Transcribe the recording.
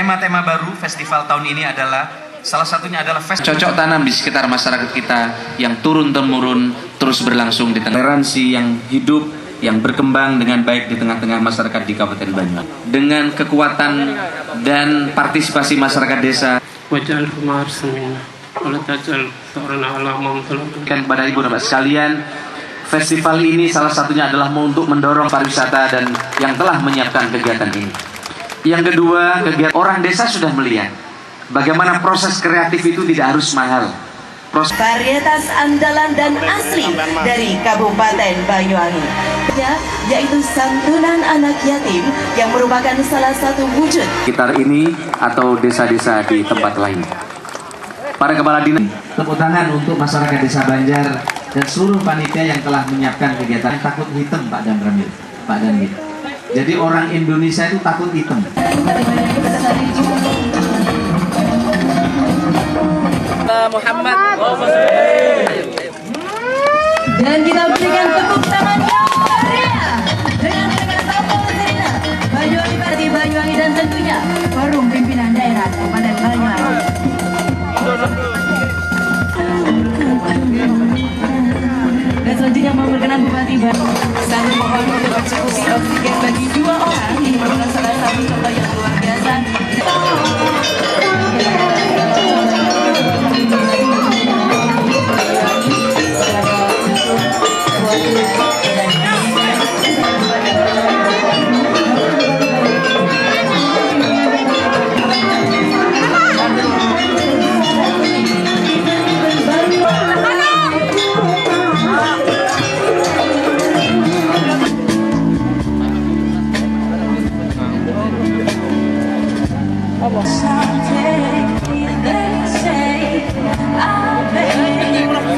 tema-tema baru festival tahun ini adalah salah satunya adalah cocok tanam di sekitar masyarakat kita yang turun-temurun terus berlangsung di toleransi yang hidup, yang berkembang dengan baik di tengah-tengah masyarakat di Kabupaten Banyuwangi. Dengan kekuatan dan partisipasi masyarakat desa. Dan pada ibu dan bapak sekalian, festival ini salah satunya adalah untuk mendorong pariwisata dan yang telah menyiapkan kegiatan ini. Yang kedua, kegiatan orang desa sudah melihat bagaimana proses kreatif itu tidak harus mahal. Varietas andalan dan asli dari Kabupaten Banyuwangi, yaitu santunan anak yatim yang merupakan salah satu wujud Sekitar ini atau desa-desa di tempat lain. Para kepala dinas, tepuk tangan untuk masyarakat desa Banjar dan seluruh panitia yang telah menyiapkan kegiatan. Takut hitam Pak Damramil, Pak Danwit. Jadi orang Indonesia itu takut hitam. Muhammad. dan kita berikan tepuk tangan yang meriah dengan Tampol Serina Banyuwangi Parti Banyuwangi dan tentunya forum pimpinan daerah Kabupaten Banyuwangi. Dan selanjutnya memperkenalkan Bupati Banyuwangi. Saya mohon untuk eksekusi oksigen bagi 2 orang. Ini merupakan salah satu contoh yang luar biasa. Someday